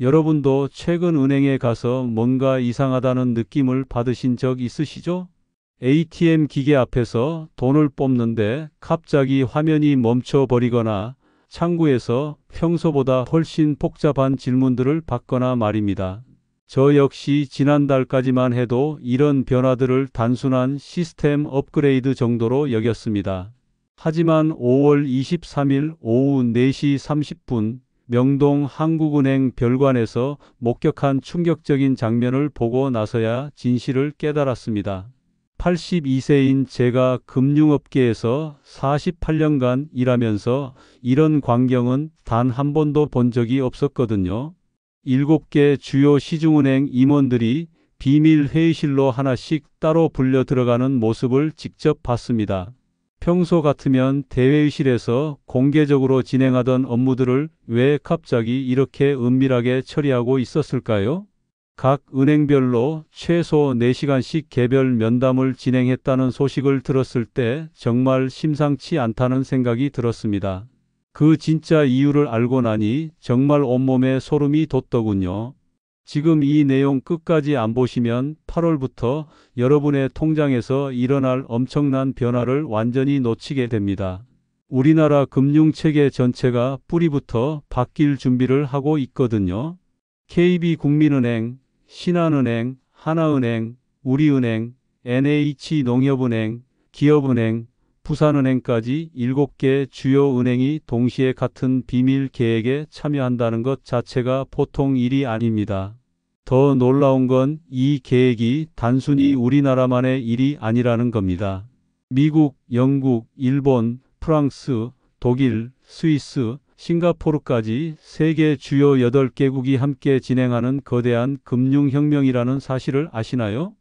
여러분도 최근 은행에 가서 뭔가 이상하다는 느낌을 받으신 적 있으시죠? ATM 기계 앞에서 돈을 뽑는데 갑자기 화면이 멈춰버리거나 창구에서 평소보다 훨씬 복잡한 질문들을 받거나 말입니다. 저 역시 지난달까지만 해도 이런 변화들을 단순한 시스템 업그레이드 정도로 여겼습니다. 하지만 5월 23일 오후 4시 30분 명동 한국은행 별관에서 목격한 충격적인 장면을 보고 나서야 진실을 깨달았습니다. 82세인 제가 금융업계에서 48년간 일하면서 이런 광경은 단 한 번도 본 적이 없었거든요. 7개 주요 시중은행 임원들이 비밀 회의실로 하나씩 따로 불려 들어가는 모습을 직접 봤습니다. 평소 같으면 대회의실에서 공개적으로 진행하던 업무들을 왜 갑자기 이렇게 은밀하게 처리하고 있었을까요? 각 은행별로 최소 4시간씩 개별 면담을 진행했다는 소식을 들었을 때 정말 심상치 않다는 생각이 들었습니다. 그 진짜 이유를 알고 나니 정말 온몸에 소름이 돋더군요. 지금 이 내용 끝까지 안 보시면 8월부터 여러분의 통장에서 일어날 엄청난 변화를 완전히 놓치게 됩니다. 우리나라 금융체계 전체가 뿌리부터 바뀔 준비를 하고 있거든요. KB국민은행, 신한은행, 하나은행, 우리은행, NH농협은행, 기업은행, 부산은행까지 7개 주요 은행이 동시에 같은 비밀 계획에 참여한다는 것 자체가 보통 일이 아닙니다. 더 놀라운 건 이 계획이 단순히 우리나라만의 일이 아니라는 겁니다. 미국, 영국, 일본, 프랑스, 독일, 스위스, 싱가포르까지 세계 주요 8개국이 함께 진행하는 거대한 금융혁명이라는 사실을 아시나요?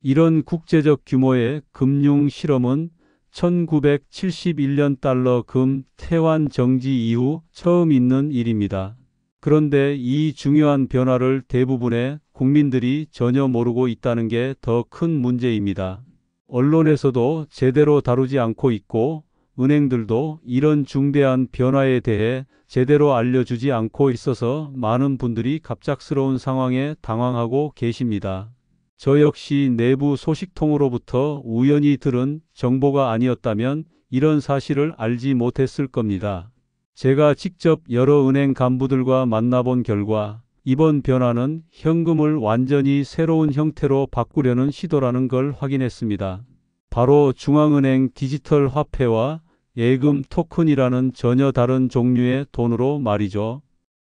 이런 국제적 규모의 금융 실험은 1971년 달러 금 태환 정지 이후 처음 있는 일입니다. 그런데 이 중요한 변화를 대부분의 국민들이 전혀 모르고 있다는 게 더 큰 문제입니다. 언론에서도 제대로 다루지 않고 있고 은행들도 이런 중대한 변화에 대해 제대로 알려주지 않고 있어서 많은 분들이 갑작스러운 상황에 당황하고 계십니다. 저 역시 내부 소식통으로부터 우연히 들은 정보가 아니었다면 이런 사실을 알지 못했을 겁니다. 제가 직접 여러 은행 간부들과 만나본 결과 이번 변화는 현금을 완전히 새로운 형태로 바꾸려는 시도라는 걸 확인했습니다. 바로 중앙은행 디지털 화폐와 예금 토큰이라는 전혀 다른 종류의 돈으로 말이죠.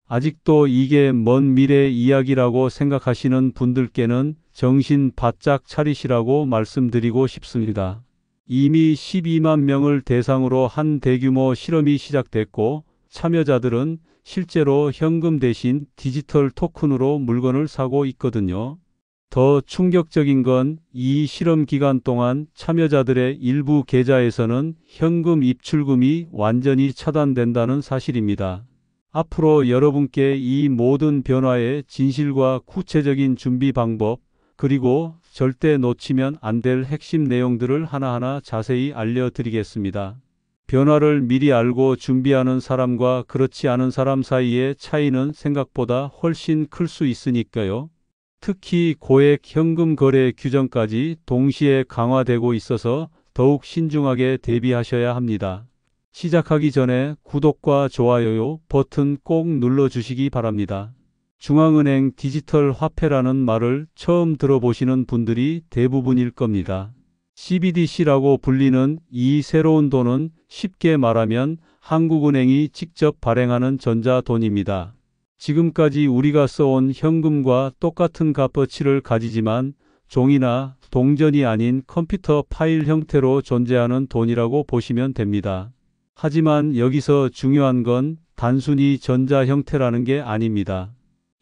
아직도 이게 먼 미래 이야기라고 생각하시는 분들께는 정신 바짝 차리시라고 말씀드리고 싶습니다. 이미 12만 명을 대상으로 한 대규모 실험이 시작됐고 참여자들은 실제로 현금 대신 디지털 토큰으로 물건을 사고 있거든요. 더 충격적인 건 이 실험 기간 동안 참여자들의 일부 계좌에서는 현금 입출금이 완전히 차단된다는 사실입니다. 앞으로 여러분께 이 모든 변화의 진실과 구체적인 준비 방법, 그리고 절대 놓치면 안 될 핵심 내용들을 하나하나 자세히 알려드리겠습니다. 변화를 미리 알고 준비하는 사람과 그렇지 않은 사람 사이의 차이는 생각보다 훨씬 클 수 있으니까요. 특히 고액 현금 거래 규정까지 동시에 강화되고 있어서 더욱 신중하게 대비하셔야 합니다. 시작하기 전에 구독과 좋아요 버튼 꼭 눌러주시기 바랍니다. 중앙은행 디지털 화폐라는 말을 처음 들어보시는 분들이 대부분일 겁니다. CBDC라고 불리는 이 새로운 돈은 쉽게 말하면 한국은행이 직접 발행하는 전자돈입니다. 지금까지 우리가 써온 현금과 똑같은 값어치를 가지지만 종이나 동전이 아닌 컴퓨터 파일 형태로 존재하는 돈이라고 보시면 됩니다. 하지만 여기서 중요한 건 단순히 전자 형태라는 게 아닙니다.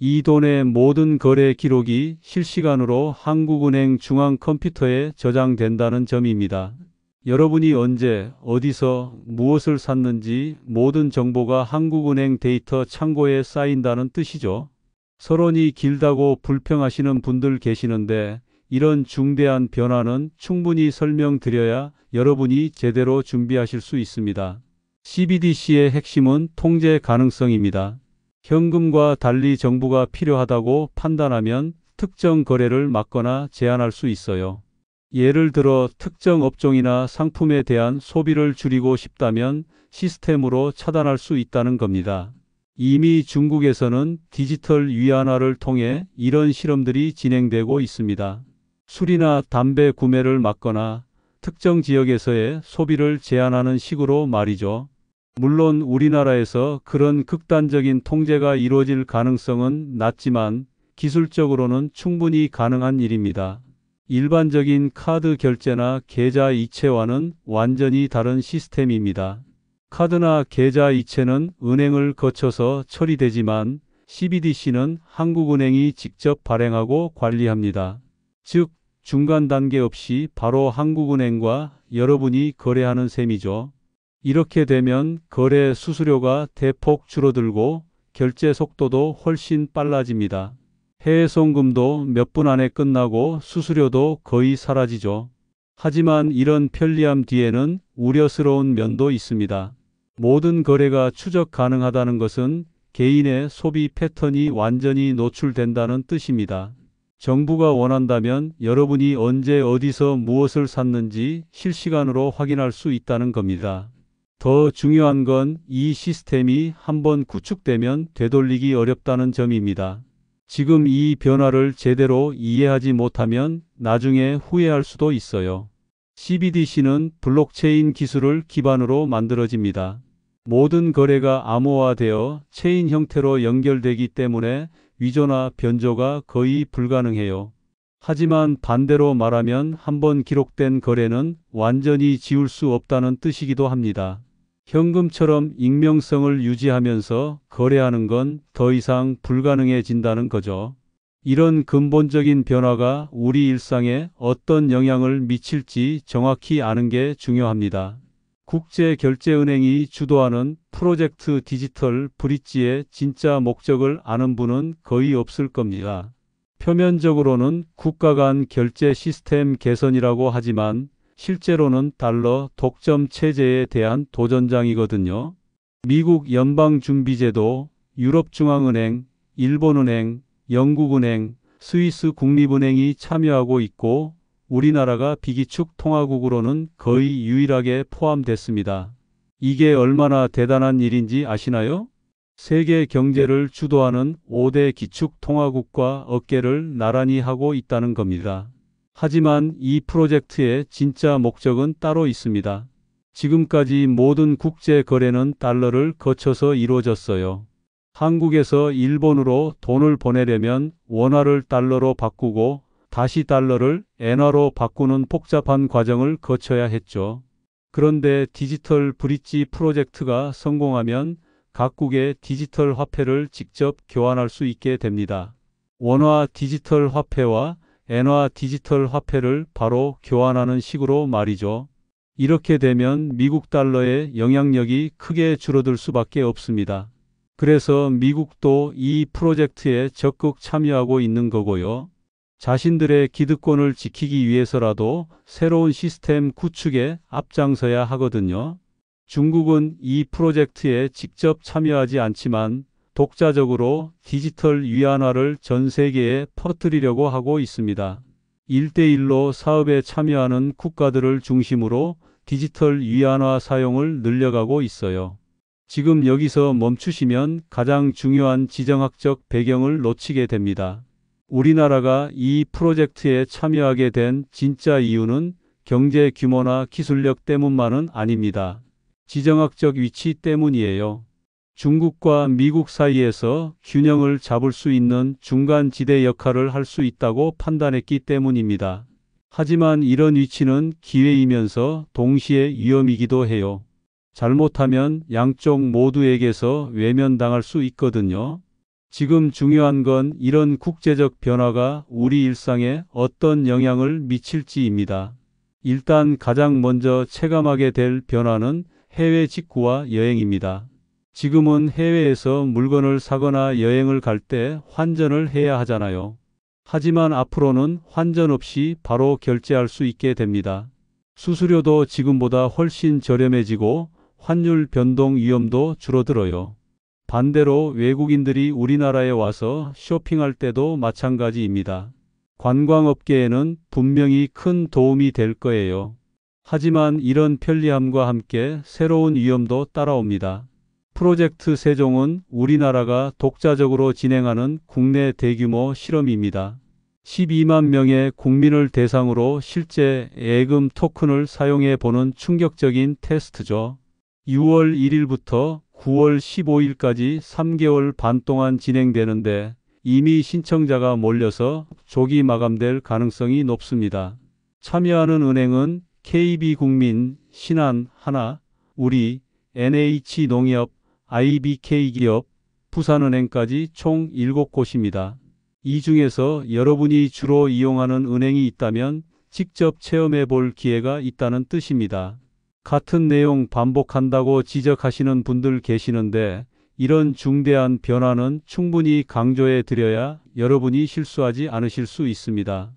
이 돈의 모든 거래 기록이 실시간으로 한국은행 중앙 컴퓨터에 저장된다는 점입니다. 여러분이 언제, 어디서, 무엇을 샀는지 모든 정보가 한국은행 데이터 창고에 쌓인다는 뜻이죠. 서론이 길다고 불평하시는 분들 계시는데 이런 중대한 변화는 충분히 설명드려야 여러분이 제대로 준비하실 수 있습니다. CBDC의 핵심은 통제 가능성입니다. 현금과 달리 정부가 필요하다고 판단하면 특정 거래를 막거나 제한할 수 있어요. 예를 들어 특정 업종이나 상품에 대한 소비를 줄이고 싶다면 시스템으로 차단할 수 있다는 겁니다. 이미 중국에서는 디지털 위안화를 통해 이런 실험들이 진행되고 있습니다. 술이나 담배 구매를 막거나 특정 지역에서의 소비를 제한하는 식으로 말이죠. 물론 우리나라에서 그런 극단적인 통제가 이루어질 가능성은 낮지만 기술적으로는 충분히 가능한 일입니다. 일반적인 카드 결제나 계좌 이체와는 완전히 다른 시스템입니다. 카드나 계좌 이체는 은행을 거쳐서 처리되지만 CBDC는 한국은행이 직접 발행하고 관리합니다. 즉, 중간 단계 없이 바로 한국은행과 여러분이 거래하는 셈이죠. 이렇게 되면 거래 수수료가 대폭 줄어들고 결제 속도도 훨씬 빨라집니다. 해외 송금도 몇 분 안에 끝나고 수수료도 거의 사라지죠. 하지만 이런 편리함 뒤에는 우려스러운 면도 있습니다. 모든 거래가 추적 가능하다는 것은 개인의 소비 패턴이 완전히 노출된다는 뜻입니다. 정부가 원한다면 여러분이 언제 어디서 무엇을 샀는지 실시간으로 확인할 수 있다는 겁니다. 더 중요한 건 이 시스템이 한번 구축되면 되돌리기 어렵다는 점입니다. 지금 이 변화를 제대로 이해하지 못하면 나중에 후회할 수도 있어요. CBDC는 블록체인 기술을 기반으로 만들어집니다. 모든 거래가 암호화되어 체인 형태로 연결되기 때문에 위조나 변조가 거의 불가능해요. 하지만 반대로 말하면 한번 기록된 거래는 완전히 지울 수 없다는 뜻이기도 합니다. 현금처럼 익명성을 유지하면서 거래하는 건 더 이상 불가능해진다는 거죠. 이런 근본적인 변화가 우리 일상에 어떤 영향을 미칠지 정확히 아는 게 중요합니다. 국제결제은행이 주도하는 프로젝트 디지털 브릿지의 진짜 목적을 아는 분은 거의 없을 겁니다. 표면적으로는 국가 간 결제 시스템 개선이라고 하지만 실제로는 달러 독점 체제에 대한 도전장이거든요. 미국 연방준비제도, 유럽중앙은행, 일본은행, 영국은행, 스위스 국립은행이 참여하고 있고 우리나라가 비기축 통화국으로는 거의 유일하게 포함됐습니다. 이게 얼마나 대단한 일인지 아시나요? 세계 경제를 주도하는 5대 기축 통화국과 어깨를 나란히 하고 있다는 겁니다. 하지만 이 프로젝트의 진짜 목적은 따로 있습니다. 지금까지 모든 국제 거래는 달러를 거쳐서 이루어졌어요. 한국에서 일본으로 돈을 보내려면 원화를 달러로 바꾸고 다시 달러를 엔화로 바꾸는 복잡한 과정을 거쳐야 했죠. 그런데 디지털 브릿지 프로젝트가 성공하면 각국의 디지털 화폐를 직접 교환할 수 있게 됩니다. 원화 디지털 화폐와 엔화 디지털 화폐를 바로 교환하는 식으로 말이죠. 이렇게 되면 미국 달러의 영향력이 크게 줄어들 수밖에 없습니다. 그래서 미국도 이 프로젝트에 적극 참여하고 있는 거고요. 자신들의 기득권을 지키기 위해서라도 새로운 시스템 구축에 앞장서야 하거든요. 중국은 이 프로젝트에 직접 참여하지 않지만 독자적으로 디지털 위안화를 전 세계에 퍼뜨리려고 하고 있습니다. 1대1로 사업에 참여하는 국가들을 중심으로 디지털 위안화 사용을 늘려가고 있어요. 지금 여기서 멈추시면 가장 중요한 지정학적 배경을 놓치게 됩니다. 우리나라가 이 프로젝트에 참여하게 된 진짜 이유는 경제 규모나 기술력 때문만은 아닙니다. 지정학적 위치 때문이에요. 중국과 미국 사이에서 균형을 잡을 수 있는 중간지대 역할을 할 수 있다고 판단했기 때문입니다. 하지만 이런 위치는 기회이면서 동시에 위험이기도 해요. 잘못하면 양쪽 모두에게서 외면당할 수 있거든요. 지금 중요한 건 이런 국제적 변화가 우리 일상에 어떤 영향을 미칠지입니다. 일단 가장 먼저 체감하게 될 변화는 해외 직구와 여행입니다. 지금은 해외에서 물건을 사거나 여행을 갈 때 환전을 해야 하잖아요. 하지만 앞으로는 환전 없이 바로 결제할 수 있게 됩니다. 수수료도 지금보다 훨씬 저렴해지고 환율 변동 위험도 줄어들어요. 반대로 외국인들이 우리나라에 와서 쇼핑할 때도 마찬가지입니다. 관광업계에는 분명히 큰 도움이 될 거예요. 하지만 이런 편리함과 함께 새로운 위험도 따라옵니다. 프로젝트 세종은 우리나라가 독자적으로 진행하는 국내 대규모 실험입니다. 12만 명의 국민을 대상으로 실제 예금 토큰을 사용해 보는 충격적인 테스트죠. 6월 1일부터 9월 15일까지 3개월 반 동안 진행되는데 이미 신청자가 몰려서 조기 마감될 가능성이 높습니다. 참여하는 은행은 KB국민, 신한, 하나, 우리, NH농협, IBK기업, 부산은행까지 총 7곳입니다. 이 중에서 여러분이 주로 이용하는 은행이 있다면 직접 체험해 볼 기회가 있다는 뜻입니다. 같은 내용 반복한다고 지적하시는 분들 계시는데 이런 중대한 변화는 충분히 강조해 드려야 여러분이 실수하지 않으실 수 있습니다.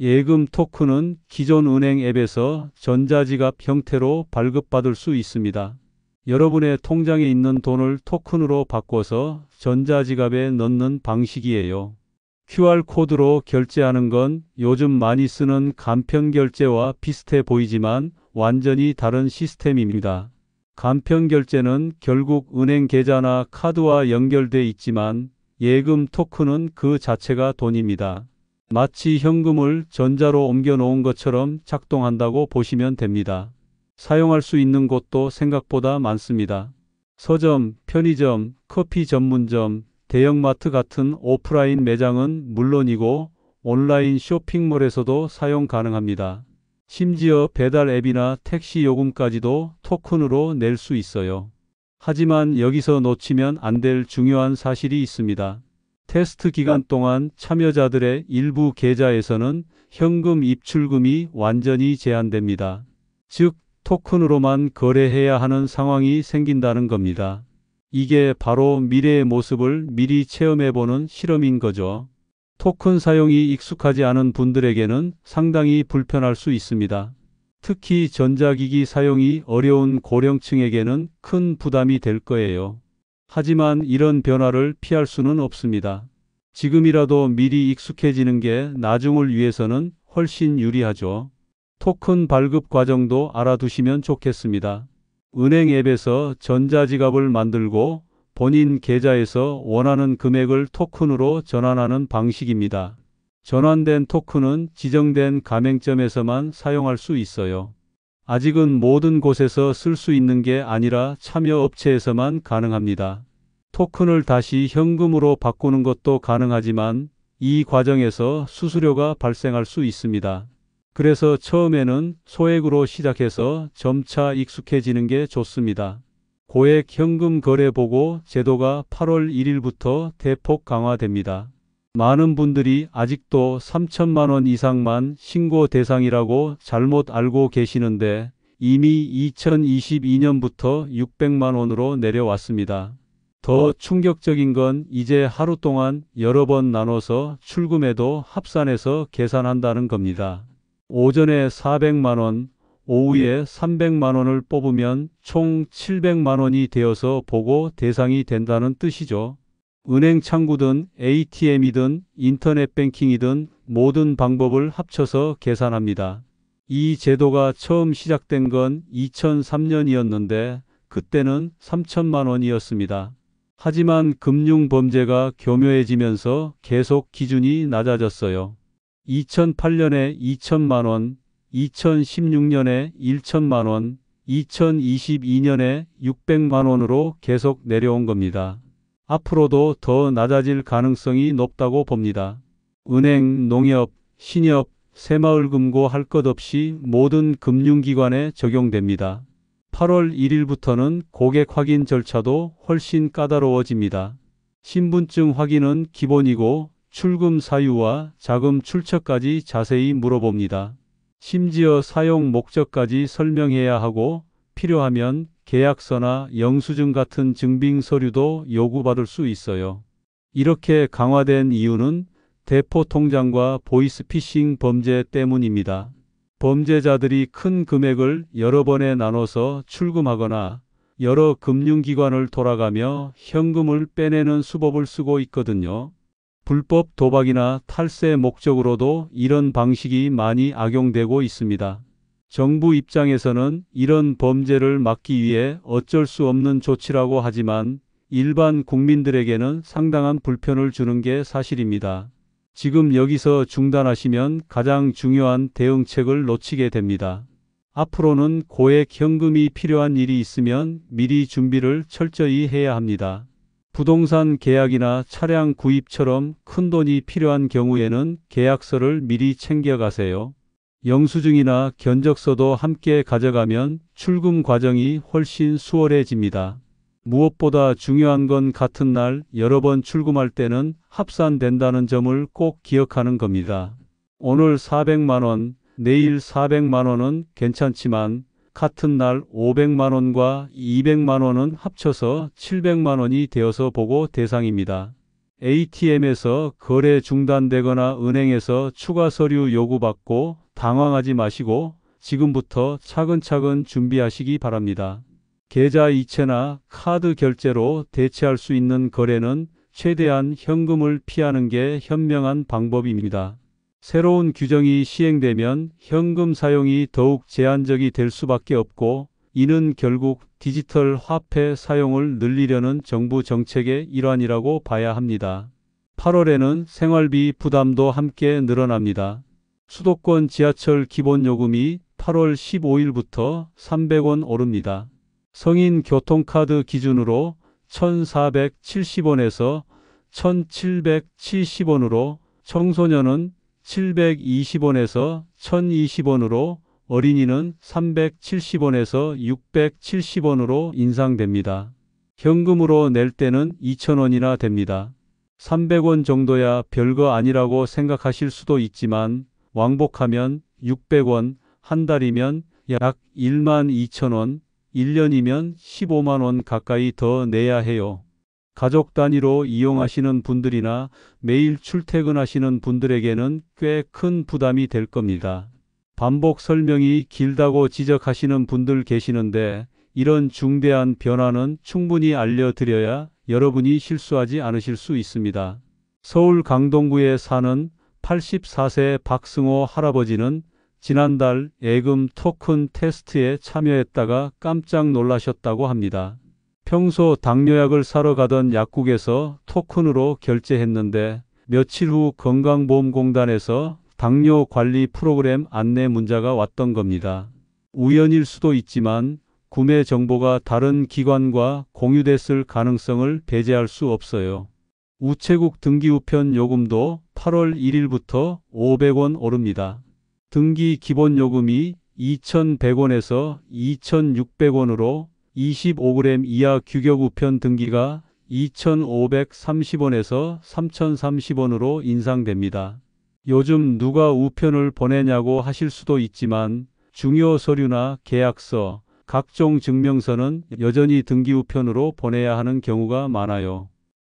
예금 토큰은 기존 은행 앱에서 전자지갑 형태로 발급받을 수 있습니다. 여러분의 통장에 있는 돈을 토큰으로 바꿔서 전자지갑에 넣는 방식이에요. QR코드로 결제하는 건 요즘 많이 쓰는 간편결제와 비슷해 보이지만 완전히 다른 시스템입니다. 간편결제는 결국 은행 계좌나 카드와 연결돼 있지만 예금 토큰은 그 자체가 돈입니다. 마치 현금을 전자로 옮겨 놓은 것처럼 작동한다고 보시면 됩니다. 사용할 수 있는 곳도 생각보다 많습니다. 서점, 편의점, 커피 전문점, 대형마트 같은 오프라인 매장은 물론이고 온라인 쇼핑몰에서도 사용 가능합니다. 심지어 배달 앱이나 택시 요금까지도 토큰으로 낼 수 있어요. 하지만 여기서 놓치면 안 될 중요한 사실이 있습니다. 테스트 기간 동안 참여자들의 일부 계좌에서는 현금 입출금이 완전히 제한됩니다. 즉, 토큰으로만 거래해야 하는 상황이 생긴다는 겁니다. 이게 바로 미래의 모습을 미리 체험해보는 실험인 거죠. 토큰 사용이 익숙하지 않은 분들에게는 상당히 불편할 수 있습니다. 특히 전자기기 사용이 어려운 고령층에게는 큰 부담이 될 거예요. 하지만 이런 변화를 피할 수는 없습니다. 지금이라도 미리 익숙해지는 게 나중을 위해서는 훨씬 유리하죠. 토큰 발급 과정도 알아두시면 좋겠습니다. 은행 앱에서 전자지갑을 만들고 본인 계좌에서 원하는 금액을 토큰으로 전환하는 방식입니다. 전환된 토큰은 지정된 가맹점에서만 사용할 수 있어요. 아직은 모든 곳에서 쓸 수 있는 게 아니라 참여 업체에서만 가능합니다. 토큰을 다시 현금으로 바꾸는 것도 가능하지만 이 과정에서 수수료가 발생할 수 있습니다. 그래서 처음에는 소액으로 시작해서 점차 익숙해지는 게 좋습니다. 고액 현금 거래 보고 제도가 8월 1일부터 대폭 강화됩니다. 많은 분들이 아직도 3천만 원 이상만 신고 대상이라고 잘못 알고 계시는데 이미 2022년부터 600만 원으로 내려왔습니다. 더 충격적인 건 이제 하루 동안 여러 번 나눠서 출금해도 합산해서 계산한다는 겁니다. 오전에 400만 원, 오후에 300만 원을 뽑으면 총 700만 원이 되어서 보고 대상이 된다는 뜻이죠. 은행 창구든 ATM이든 인터넷 뱅킹이든 모든 방법을 합쳐서 계산합니다. 이 제도가 처음 시작된 건 2003년이었는데 그때는 3천만 원이었습니다. 하지만 금융 범죄가 교묘해지면서 계속 기준이 낮아졌어요. 2008년에 2천만 원, 2016년에 1천만 원, 2022년에 600만 원으로 계속 내려온 겁니다. 앞으로도 더 낮아질 가능성이 높다고 봅니다. 은행, 농협, 신협, 새마을금고 할 것 없이 모든 금융기관에 적용됩니다. 8월 1일부터는 고객 확인 절차도 훨씬 까다로워집니다. 신분증 확인은 기본이고 출금 사유와 자금 출처까지 자세히 물어봅니다. 심지어 사용 목적까지 설명해야 하고 필요하면 계약서나 영수증 같은 증빙 서류도 요구받을 수 있어요. 이렇게 강화된 이유는 대포 통장과 보이스피싱 범죄 때문입니다. 범죄자들이 큰 금액을 여러 번에 나눠서 출금하거나 여러 금융기관을 돌아가며 현금을 빼내는 수법을 쓰고 있거든요. 불법 도박이나 탈세 목적으로도 이런 방식이 많이 악용되고 있습니다. 정부 입장에서는 이런 범죄를 막기 위해 어쩔 수 없는 조치라고 하지만 일반 국민들에게는 상당한 불편을 주는 게 사실입니다. 지금 여기서 중단하시면 가장 중요한 대응책을 놓치게 됩니다. 앞으로는 고액 현금이 필요한 일이 있으면 미리 준비를 철저히 해야 합니다. 부동산 계약이나 차량 구입처럼 큰 돈이 필요한 경우에는 계약서를 미리 챙겨가세요. 영수증이나 견적서도 함께 가져가면 출금 과정이 훨씬 수월해집니다. 무엇보다 중요한 건 같은 날 여러 번 출금할 때는 합산된다는 점을 꼭 기억하는 겁니다. 오늘 400만 원, 내일 400만 원은 괜찮지만 같은 날 500만 원과 200만 원은 합쳐서 700만 원이 되어서 보고 대상입니다. ATM에서 거래 중단되거나 은행에서 추가 서류 요구받고 당황하지 마시고 지금부터 차근차근 준비하시기 바랍니다. 계좌 이체나 카드 결제로 대체할 수 있는 거래는 최대한 현금을 피하는 게 현명한 방법입니다. 새로운 규정이 시행되면 현금 사용이 더욱 제한적이 될 수밖에 없고 이는 결국 디지털 화폐 사용을 늘리려는 정부 정책의 일환이라고 봐야 합니다. 8월에는 생활비 부담도 함께 늘어납니다. 수도권 지하철 기본요금이 8월 15일부터 300원 오릅니다. 성인 교통카드 기준으로 1,470원에서 1,770원으로, 청소년은 720원에서 1,020원으로, 어린이는 370원에서 670원으로 인상됩니다. 현금으로 낼 때는 2,000원이나 됩니다. 300원 정도야 별거 아니라고 생각하실 수도 있지만 왕복하면 600원, 한 달이면 약 12,000원, 1년이면 15만 원 가까이 더 내야 해요. 가족 단위로 이용하시는 분들이나 매일 출퇴근하시는 분들에게는 꽤 큰 부담이 될 겁니다. 반복 설명이 길다고 지적하시는 분들 계시는데 이런 중대한 변화는 충분히 알려드려야 여러분이 실수하지 않으실 수 있습니다. 서울 강동구에 사는 84세 박승호 할아버지는 지난달 예금 토큰 테스트에 참여했다가 깜짝 놀라셨다고 합니다. 평소 당뇨약을 사러 가던 약국에서 토큰으로 결제했는데 며칠 후 건강보험공단에서 당뇨 관리 프로그램 안내 문자가 왔던 겁니다. 우연일 수도 있지만 구매 정보가 다른 기관과 공유됐을 가능성을 배제할 수 없어요. 우체국 등기우편 요금도 8월 1일부터 500원 오릅니다. 등기 기본 요금이 2,100원에서 2,600원으로 25g 이하 규격 우편 등기가 2,530원에서 3,030원으로 인상됩니다. 요즘 누가 우편을 보내냐고 하실 수도 있지만 중요 서류나 계약서, 각종 증명서는 여전히 등기 우편으로 보내야 하는 경우가 많아요.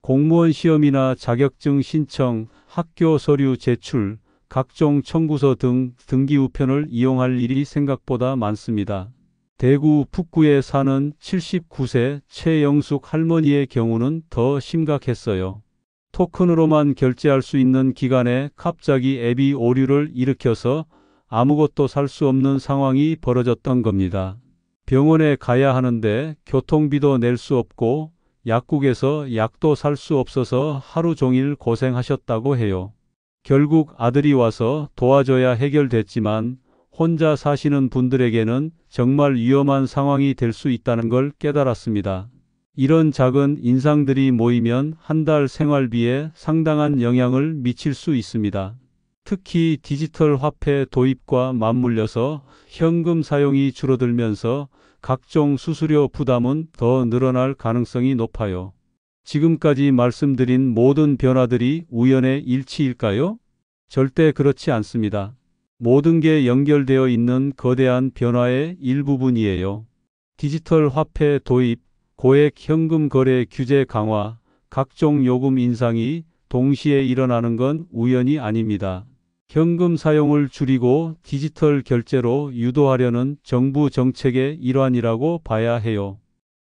공무원 시험이나 자격증 신청, 학교 서류 제출, 각종 청구서 등 등기 우편을 이용할 일이 생각보다 많습니다. 대구 북구에 사는 79세 최영숙 할머니의 경우는 더 심각했어요. 토큰으로만 결제할 수 있는 기간에 갑자기 앱이 오류를 일으켜서 아무것도 살 수 없는 상황이 벌어졌던 겁니다. 병원에 가야 하는데 교통비도 낼 수 없고 약국에서 약도 살 수 없어서 하루 종일 고생하셨다고 해요. 결국 아들이 와서 도와줘야 해결됐지만 혼자 사시는 분들에게는 정말 위험한 상황이 될 수 있다는 걸 깨달았습니다. 이런 작은 인상들이 모이면 한 달 생활비에 상당한 영향을 미칠 수 있습니다. 특히 디지털 화폐 도입과 맞물려서 현금 사용이 줄어들면서 각종 수수료 부담은 더 늘어날 가능성이 높아요. 지금까지 말씀드린 모든 변화들이 우연의 일치일까요? 절대 그렇지 않습니다. 모든 게 연결되어 있는 거대한 변화의 일부분이에요. 디지털 화폐 도입, 고액 현금 거래 규제 강화, 각종 요금 인상이 동시에 일어나는 건 우연이 아닙니다. 현금 사용을 줄이고 디지털 결제로 유도하려는 정부 정책의 일환이라고 봐야 해요.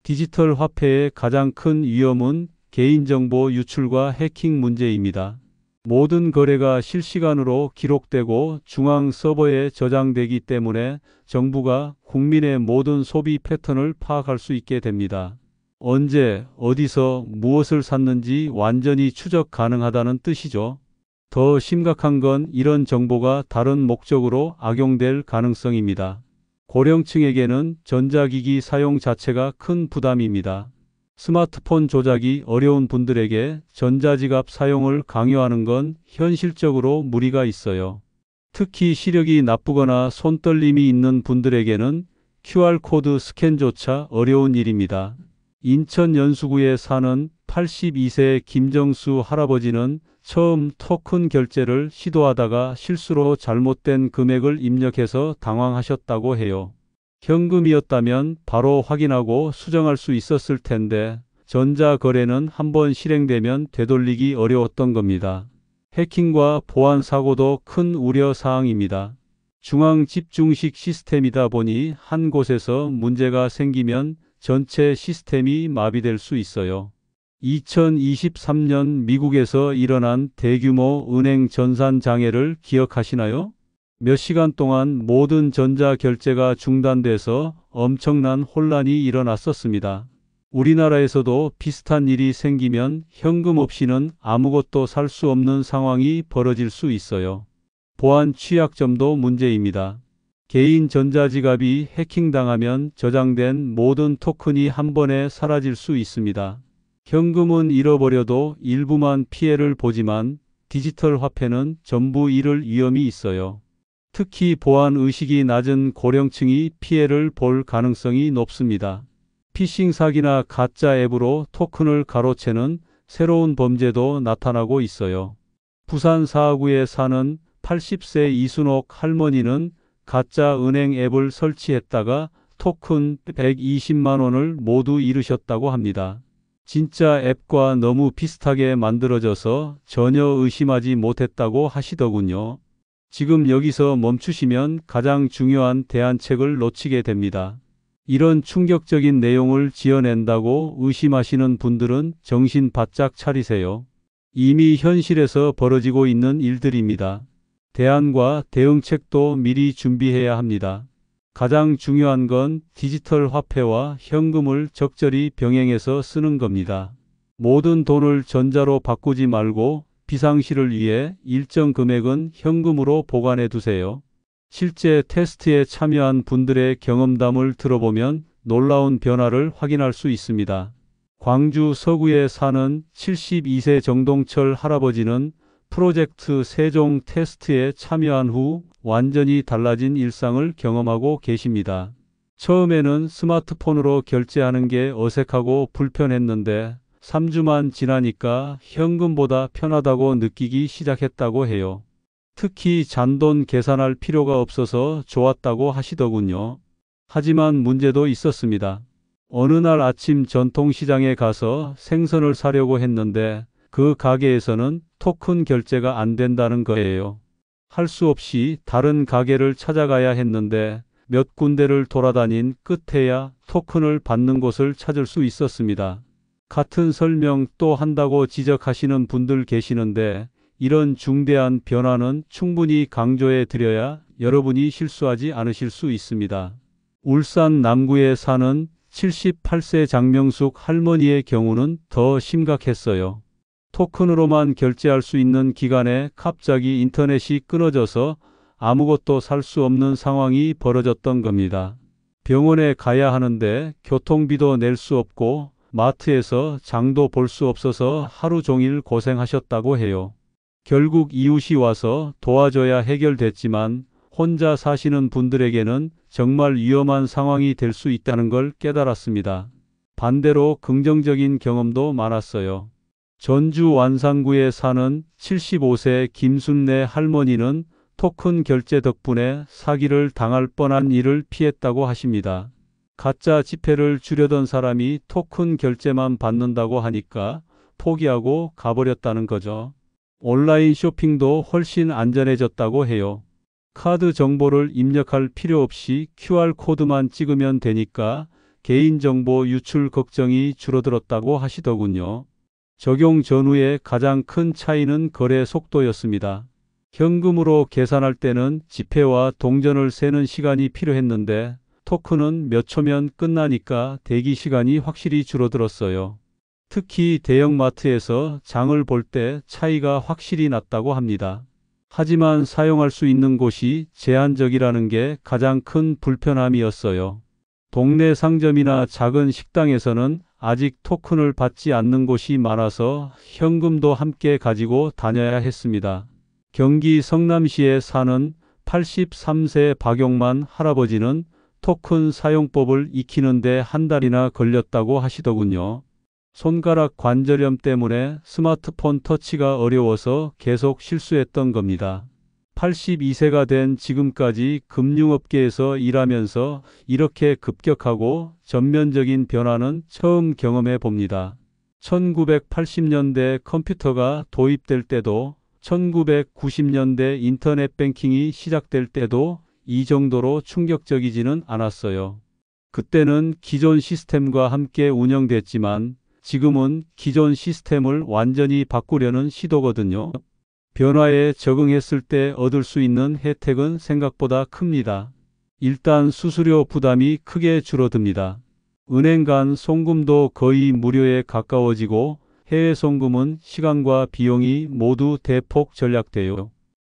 디지털 화폐의 가장 큰 위험은 개인정보 유출과 해킹 문제입니다. 모든 거래가 실시간으로 기록되고 중앙 서버에 저장되기 때문에 정부가 국민의 모든 소비 패턴을 파악할 수 있게 됩니다. 언제, 어디서, 무엇을 샀는지 완전히 추적 가능하다는 뜻이죠. 더 심각한 건 이런 정보가 다른 목적으로 악용될 가능성입니다. 고령층에게는 전자기기 사용 자체가 큰 부담입니다. 스마트폰 조작이 어려운 분들에게 전자지갑 사용을 강요하는 건 현실적으로 무리가 있어요. 특히 시력이 나쁘거나 손떨림이 있는 분들에게는 QR코드 스캔조차 어려운 일입니다. 인천 연수구에 사는 82세 김정수 할아버지는 처음 토큰 결제를 시도하다가 실수로 잘못된 금액을 입력해서 당황하셨다고 해요. 현금이었다면 바로 확인하고 수정할 수 있었을 텐데 전자거래는 한번 실행되면 되돌리기 어려웠던 겁니다. 해킹과 보안 사고도 큰 우려 사항입니다. 중앙 집중식 시스템이다 보니 한 곳에서 문제가 생기면 전체 시스템이 마비될 수 있어요. 2023년 미국에서 일어난 대규모 은행 전산 장애를 기억하시나요? 몇 시간 동안 모든 전자결제가 중단돼서 엄청난 혼란이 일어났었습니다. 우리나라에서도 비슷한 일이 생기면 현금 없이는 아무것도 살 수 없는 상황이 벌어질 수 있어요. 보안 취약점도 문제입니다. 개인 전자지갑이 해킹당하면 저장된 모든 토큰이 한 번에 사라질 수 있습니다. 현금은 잃어버려도 일부만 피해를 보지만 디지털 화폐는 전부 잃을 위험이 있어요. 특히 보안 의식이 낮은 고령층이 피해를 볼 가능성이 높습니다. 피싱 사기나 가짜 앱으로 토큰을 가로채는 새로운 범죄도 나타나고 있어요. 부산 사하구에 사는 80세 이순옥 할머니는 가짜 은행 앱을 설치했다가 토큰 120만 원을 모두 잃으셨다고 합니다. 진짜 앱과 너무 비슷하게 만들어져서 전혀 의심하지 못했다고 하시더군요. 지금 여기서 멈추시면 가장 중요한 대안책을 놓치게 됩니다. 이런 충격적인 내용을 지어낸다고 의심하시는 분들은 정신 바짝 차리세요. 이미 현실에서 벌어지고 있는 일들입니다. 대안과 대응책도 미리 준비해야 합니다. 가장 중요한 건 디지털 화폐와 현금을 적절히 병행해서 쓰는 겁니다. 모든 돈을 전자로 바꾸지 말고 비상시를 위해 일정 금액은 현금으로 보관해 두세요. 실제 테스트에 참여한 분들의 경험담을 들어보면 놀라운 변화를 확인할 수 있습니다. 광주 서구에 사는 72세 정동철 할아버지는 프로젝트 세종 테스트에 참여한 후 완전히 달라진 일상을 경험하고 계십니다. 처음에는 스마트폰으로 결제하는 게 어색하고 불편했는데 3주만 지나니까 현금보다 편하다고 느끼기 시작했다고 해요. 특히 잔돈 계산할 필요가 없어서 좋았다고 하시더군요. 하지만 문제도 있었습니다. 어느 날 아침 전통시장에 가서 생선을 사려고 했는데 그 가게에서는 토큰 결제가 안 된다는 거예요. 할 수 없이 다른 가게를 찾아가야 했는데 몇 군데를 돌아다닌 끝에야 토큰을 받는 곳을 찾을 수 있었습니다. 같은 설명 또 한다고 지적하시는 분들 계시는데 이런 중대한 변화는 충분히 강조해 드려야 여러분이 실수하지 않으실 수 있습니다. 울산 남구에 사는 78세 장명숙 할머니의 경우는 더 심각했어요. 토큰으로만 결제할 수 있는 기간에 갑자기 인터넷이 끊어져서 아무것도 살 수 없는 상황이 벌어졌던 겁니다. 병원에 가야 하는데 교통비도 낼 수 없고 마트에서 장도 볼 수 없어서 하루 종일 고생하셨다고 해요. 결국 이웃이 와서 도와줘야 해결됐지만 혼자 사시는 분들에게는 정말 위험한 상황이 될 수 있다는 걸 깨달았습니다. 반대로 긍정적인 경험도 많았어요. 전주 완산구에 사는 75세 김순례 할머니는 토큰 결제 덕분에 사기를 당할 뻔한 일을 피했다고 하십니다. 가짜 지폐를 주려던 사람이 토큰 결제만 받는다고 하니까 포기하고 가버렸다는 거죠. 온라인 쇼핑도 훨씬 안전해졌다고 해요. 카드 정보를 입력할 필요 없이 QR코드만 찍으면 되니까 개인정보 유출 걱정이 줄어들었다고 하시더군요. 적용 전후의 가장 큰 차이는 거래 속도였습니다. 현금으로 계산할 때는 지폐와 동전을 세는 시간이 필요했는데 토큰은 몇 초면 끝나니까 대기 시간이 확실히 줄어들었어요. 특히 대형마트에서 장을 볼 때 차이가 확실히 났다고 합니다. 하지만 사용할 수 있는 곳이 제한적이라는 게 가장 큰 불편함이었어요. 동네 상점이나 작은 식당에서는 아직 토큰을 받지 않는 곳이 많아서 현금도 함께 가지고 다녀야 했습니다. 경기 성남시에 사는 83세 박용만 할아버지는 토큰 사용법을 익히는데 한 달이나 걸렸다고 하시더군요. 손가락 관절염 때문에 스마트폰 터치가 어려워서 계속 실수했던 겁니다. 82세가 된 지금까지 금융업계에서 일하면서 이렇게 급격하고 전면적인 변화는 처음 경험해 봅니다. 1980년대 컴퓨터가 도입될 때도 1990년대 인터넷 뱅킹이 시작될 때도 이 정도로 충격적이지는 않았어요. 그때는 기존 시스템과 함께 운영됐지만 지금은 기존 시스템을 완전히 바꾸려는 시도거든요. 변화에 적응했을 때 얻을 수 있는 혜택은 생각보다 큽니다. 일단 수수료 부담이 크게 줄어듭니다. 은행 간 송금도 거의 무료에 가까워지고 해외 송금은 시간과 비용이 모두 대폭 절약돼요.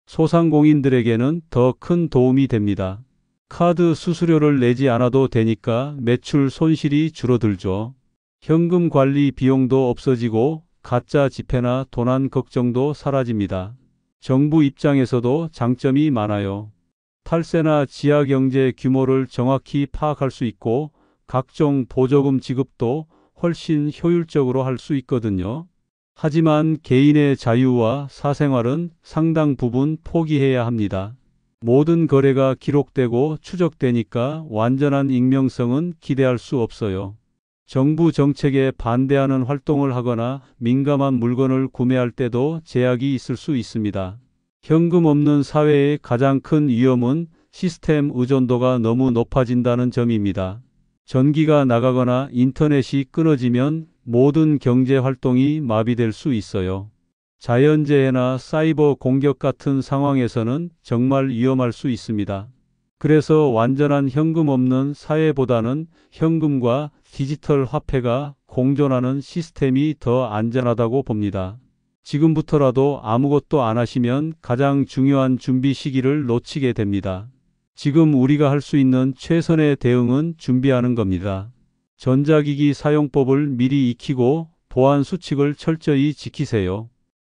소상공인들에게는 더 큰 도움이 됩니다. 카드 수수료를 내지 않아도 되니까 매출 손실이 줄어들죠. 현금 관리 비용도 없어지고 가짜 지폐나 도난 걱정도 사라집니다. 정부 입장에서도 장점이 많아요. 탈세나 지하경제 규모를 정확히 파악할 수 있고 각종 보조금 지급도 훨씬 효율적으로 할 수 있거든요. 하지만 개인의 자유와 사생활은 상당 부분 포기해야 합니다. 모든 거래가 기록되고 추적되니까 완전한 익명성은 기대할 수 없어요. 정부 정책에 반대하는 활동을 하거나 민감한 물건을 구매할 때도 제약이 있을 수 있습니다. 현금 없는 사회의 가장 큰 위험은 시스템 의존도가 너무 높아진다는 점입니다. 전기가 나가거나 인터넷이 끊어지면 모든 경제 활동이 마비될 수 있어요. 자연재해나 사이버 공격 같은 상황에서는 정말 위험할 수 있습니다. 그래서 완전한 현금 없는 사회보다는 현금과 디지털 화폐가 공존하는 시스템이 더 안전하다고 봅니다. 지금부터라도 아무것도 안 하시면 가장 중요한 준비 시기를 놓치게 됩니다. 지금 우리가 할 수 있는 최선의 대응은 준비하는 겁니다. 전자기기 사용법을 미리 익히고 보안 수칙을 철저히 지키세요.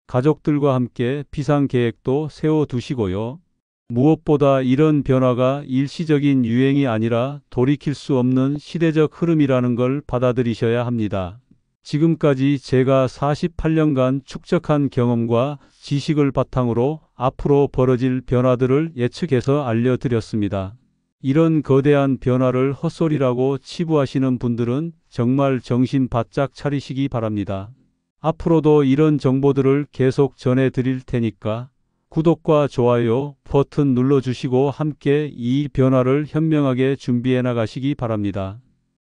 가족들과 함께 비상계획도 세워두시고요. 무엇보다 이런 변화가 일시적인 유행이 아니라 돌이킬 수 없는 시대적 흐름이라는 걸 받아들이셔야 합니다. 지금까지 제가 48년간 축적한 경험과 지식을 바탕으로 앞으로 벌어질 변화들을 예측해서 알려드렸습니다. 이런 거대한 변화를 헛소리라고 치부하시는 분들은 정말 정신 바짝 차리시기 바랍니다. 앞으로도 이런 정보들을 계속 전해드릴 테니까 구독과 좋아요 버튼 눌러주시고 함께 이 변화를 현명하게 준비해 나가시기 바랍니다.